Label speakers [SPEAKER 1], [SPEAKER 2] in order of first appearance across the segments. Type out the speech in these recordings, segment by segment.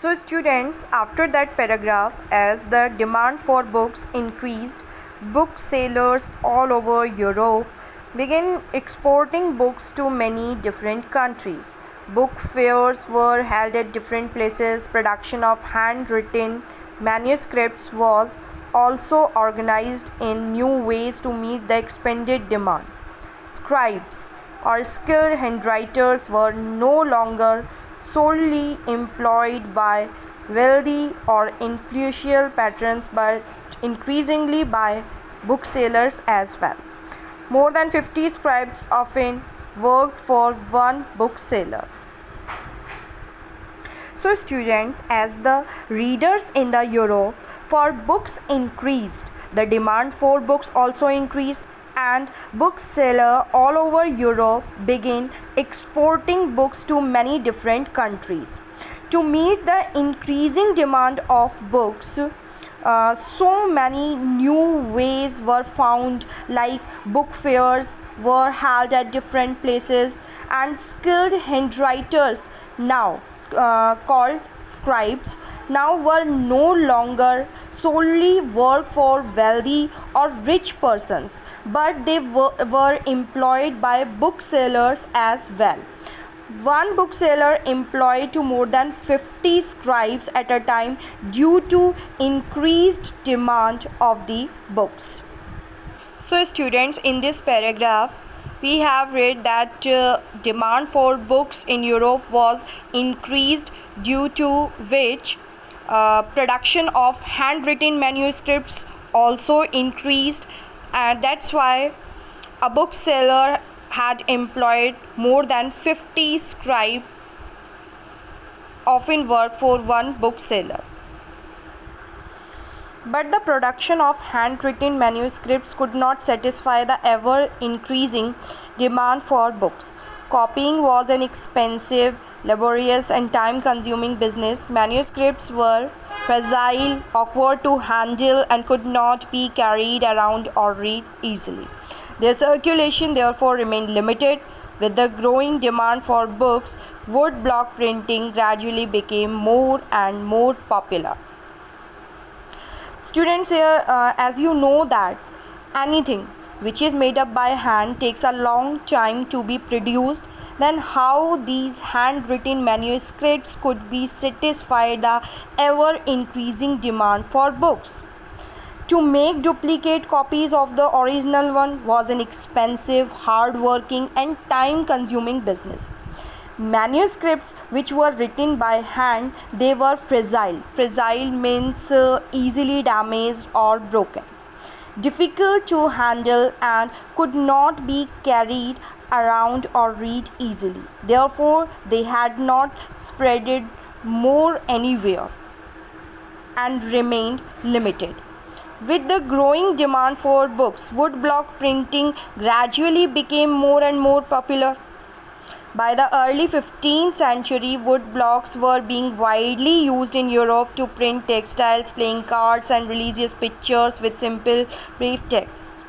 [SPEAKER 1] So students, after that paragraph, as the demand for books increased, booksellers all over Europe began exporting books to many different countries. Book fairs were held at different places. Production of handwritten manuscripts was also organized in new ways to meet the expanded demand. Scribes or skilled handwriters were no longer solely employed by wealthy or influential patrons but increasingly by booksellers as well. More than 50 scribes often worked for one bookseller. So students, as the readers in the Europe for books increased, the demand for books also increased, and booksellers all over Europe began exporting books to many different countries. To meet the increasing demand of books, so many new ways were found, like book fairs were held at different places, and skilled handwriters, now called scribes, now were no longer solely work for wealthy or rich persons, but they were employed by booksellers as well. One bookseller employed to more than 50 scribes at a time due to increased demand of the books. So students, in this paragraph we have read that demand for books in Europe was increased, due to which production of handwritten manuscripts also increased, and that's why a bookseller had employed more than 50 scribes, often work for one bookseller. But the production of handwritten manuscripts could not satisfy the ever increasing demand for books. Copying was an expensive, laborious, and time consuming business. Manuscripts were fragile, awkward to handle, and could not be carried around or read easily. Their circulation therefore remained limited. With the growing demand for books, woodblock printing gradually became more and more popular. Students, here as you know that anything which is made up by hand takes a long time to be produced, then how these handwritten manuscripts could be satisfy the ever increasing demand for books? To make duplicate copies of the original one was an expensive, hard-working, and time-consuming business. Manuscripts which were written by hand, they were fragile. Fragile means easily damaged or broken, difficult to handle, and could not be carried around or read easily. Therefore, they had not spreaded more anywhere and remained limited. With the growing demand for books, woodblock printing gradually became more and more popular. By the early 15th century, woodblocks were being widely used in Europe to print textiles, playing cards, and religious pictures with simple brief texts.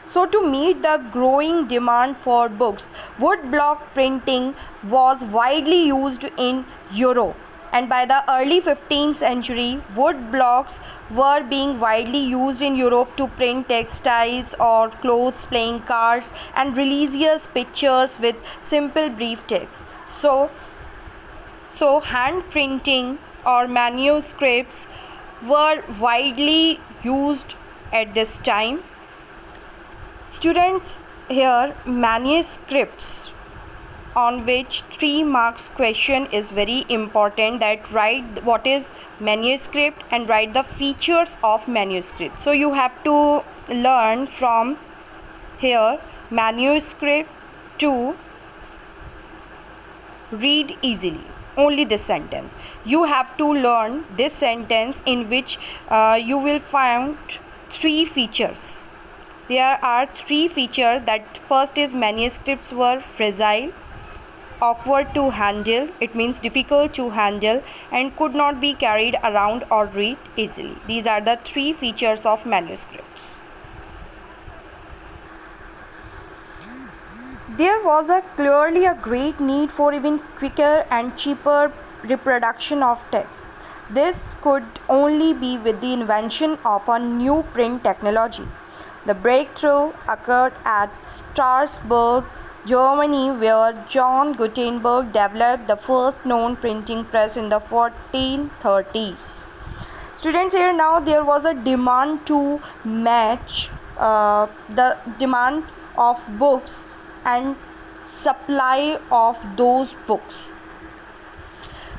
[SPEAKER 1] So to meet the growing demand for books, woodblock printing was widely used in Europe. And by the early 15th century, wood blocks were being widely used in Europe to print textiles or clothes, playing cards, and religious pictures with simple brief text. So hand printing or manuscripts were widely used at this time. Students, here manuscripts, on which 3 marks question is very important, that write what is manuscript and write the features of manuscript. So you have to learn from here manuscript to read easily. Only this sentence. You have to learn this sentence, in which you will find 3 features. There are 3 features. That first is manuscripts were fragile, awkward to handle, it means difficult to handle, and could not be carried around or read easily. These are the 3 features of manuscripts. There was clearly a great need for even quicker and cheaper reproduction of text. This could only be with the invention of a new print technology. The breakthrough occurred at Strasbourg, Germany, where John Gutenberg developed the first known printing press in the 1430s. Students, here now there was a demand to match the demand of books and supply of those books.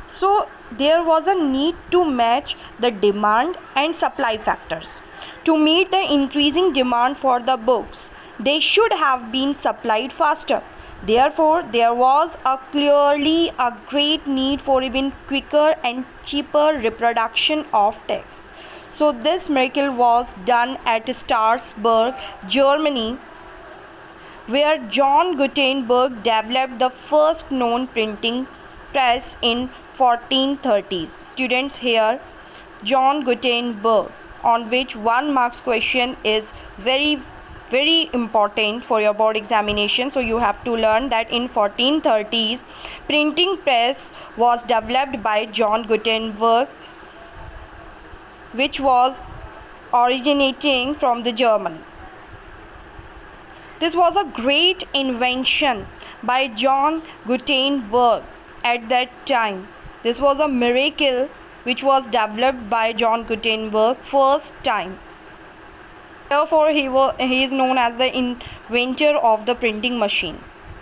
[SPEAKER 1] So there was a need to match the demand and supply factors. To meet the increasing demand for the books, they should have been supplied faster. Therefore, there was clearly a great need for even quicker and cheaper reproduction of texts. So this miracle was done at Strasbourg, Germany, where John Gutenberg developed the first known printing press in 1430s. Students, here John Gutenberg, on which 1 marks question is very important for your board examination. So you have to learn that in 1430s printing press was developed by John Gutenberg, which was originating from the German. This was a great invention by John Gutenberg at that time. This was a miracle which was developed by John Gutenberg first time. Therefore, he is known as the inventor of the printing machine.